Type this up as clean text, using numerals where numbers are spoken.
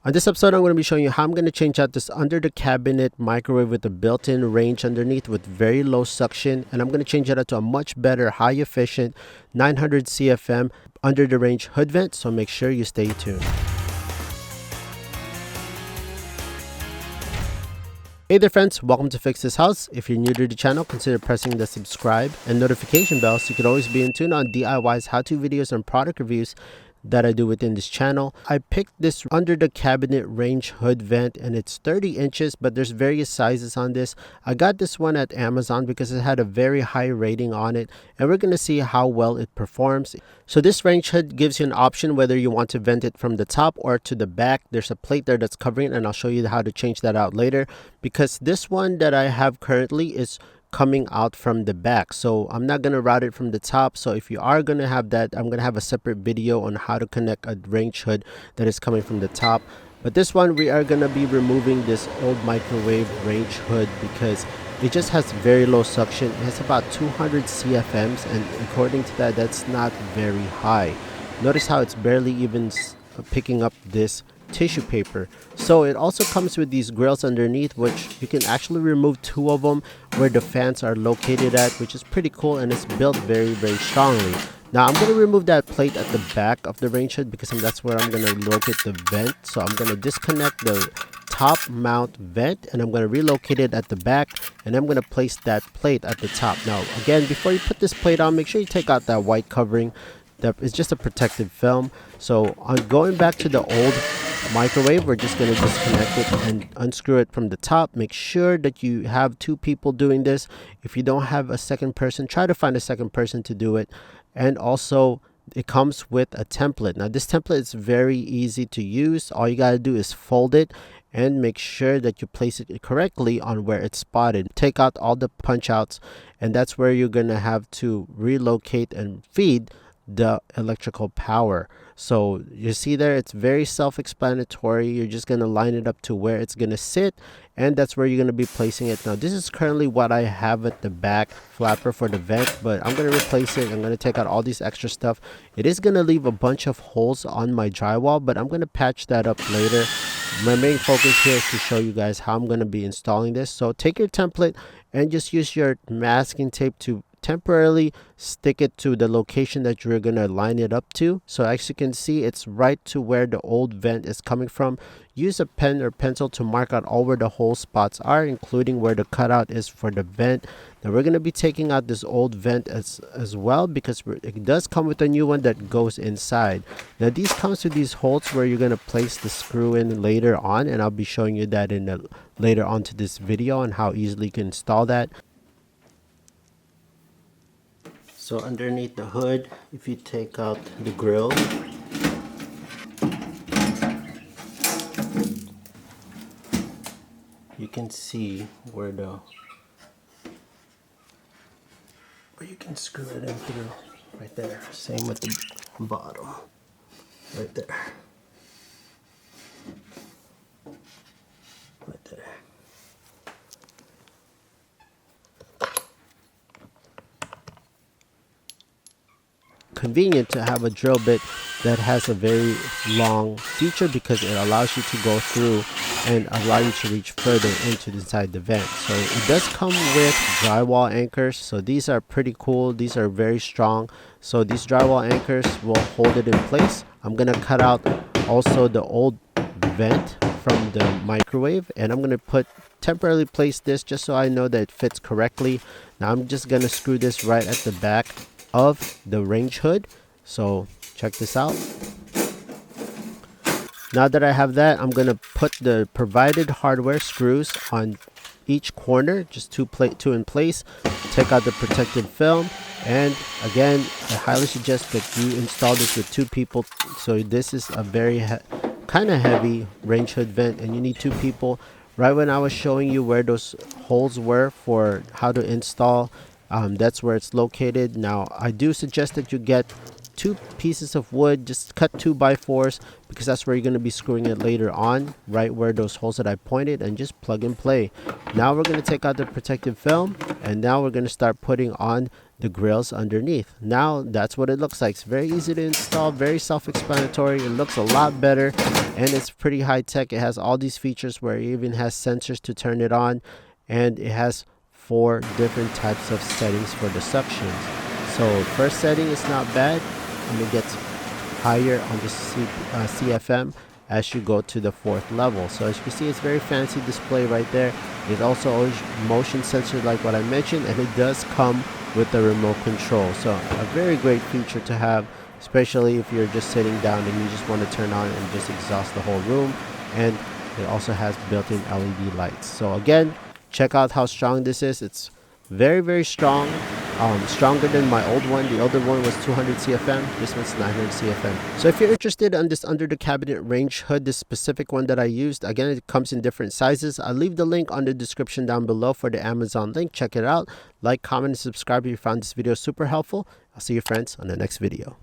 On this episode, I'm going to be showing you how I'm going to change out this under the cabinet microwave with a built-in range underneath with very low suction. And I'm going to change it out to a much better, high efficient 900 CFM under the range hood vent. So make sure you stay tuned. Hey there friends, welcome to Fix This House. If you're new to the channel, consider pressing the subscribe and notification bell so you can always be in tune on DIYs, how-to videos, and product reviews that I do within this channel. I picked this under the cabinet range hood vent and it's 30 inches, but there's various sizes on this. I got this one at Amazon because it had a very high rating on it, and we're going to see how well it performs. So this range hood gives you an option whether you want to vent it from the top or to the back. There's a plate there that's covering it, and I'll show you how to change that out later, because this one that I have currently is coming out from the back, so I'm not going to route it from the top. So if you are going to have that, I'm going to have a separate video on how to connect a range hood that is coming from the top. But this one, we are going to be removing this old microwave range hood because it just has very low suction. It has about 200 CFMs, and according to that, that's not very high. Notice how it's barely even picking up this tissue paper. So it also comes with these grills underneath, which you can actually remove two of them where the fans are located at, which is pretty cool, and it's built very strongly. Now I'm going to remove that plate at the back of the range hood because that's where I'm going to locate the vent. So I'm going to disconnect the top mount vent and I'm going to relocate it at the back, and I'm going to place that plate at the top. Now again, before you put this plate on, make sure you take out that white covering. That is just a protective film. So on going back to the old microwave, we're just going to disconnect it and unscrew it from the top. Make sure that you have two people doing this. If you don't have a second person, try to find a second person to do it. And also it comes with a template. Now this template is very easy to use. All you got to do is fold it and make sure that you place it correctly on where it's spotted. Take out all the punch outs, and that's where you're going to have to relocate and feed the electrical power. So you see there, it's very self-explanatory. You're just going to line it up to where it's going to sit, and that's where you're going to be placing it. Now this is currently what I have at the back flapper for the vent, but I'm going to replace it. I'm going to take out all these extra stuff. It is going to leave a bunch of holes on my drywall, but I'm going to patch that up later. My main focus here is to show you guys how I'm going to be installing this. So take your template and just use your masking tape to temporarily stick it to the location that you're going to line it up to. So as you can see, it's right to where the old vent is coming from. Use a pen or pencil to mark out all where the hole spots are, including where the cutout is for the vent. Now we're going to be taking out this old vent as well, because it does come with a new one that goes inside. Now these comes with these holes where you're going to place the screw in later on, and I'll be showing you that in later on to this video on how easily you can install that. So underneath the hood, if you take out the grill, you can see where you can screw it in through right there. Same with the bottom, right there, right there. Convenient to have a drill bit that has a very long feature because it allows you to go through and allow you to reach further into inside the vent. So it does come with drywall anchors, so these are pretty cool. These are very strong, so these drywall anchors will hold it in place. I'm gonna cut out also the old vent from the microwave, and I'm gonna temporarily place this just so I know that it fits correctly. Now I'm just gonna screw this right at the back of the range hood. So check this out. Now that I have that, I'm going to put the provided hardware screws on each corner, just two in place. Take out the protective film, and again, I highly suggest that you install this with two people. So this is a very kind of heavy range hood vent, and you need two people. Right when I was showing you where those holes were for how to install, that's where it's located. Now I do suggest that you get two pieces of wood, just cut 2x4s, because that's where you're going to be screwing it later on, right where those holes that I pointed, and just plug and play. Now we're going to take out the protective film, and now we're going to start putting on the grills underneath. Now that's what it looks like. It's very easy to install, very self-explanatory. It looks a lot better, and it's pretty high tech. It has all these features where it even has sensors to turn it on, and it has 4 different types of settings for the suctions. So first setting is not bad, and it gets higher on the CFM as you go to the 4th level. So as you can see, it's very fancy display right there. It also always motion sensor like what I mentioned, and it does come with the remote control. So a very great feature to have, especially if you're just sitting down and you just want to turn on and just exhaust the whole room. And it also has built-in LED lights. So again, check out how strong this is. It's very, very strong. Stronger than my old one. The older one was 200 CFM. This one's 900 CFM. So if you're interested in this under the cabinet range hood, this specific one that I used, again, it comes in different sizes. I'll leave the link on the description down below for the Amazon link. Check it out. Like, comment, and subscribe if you found this video super helpful. I'll see you friends on the next video.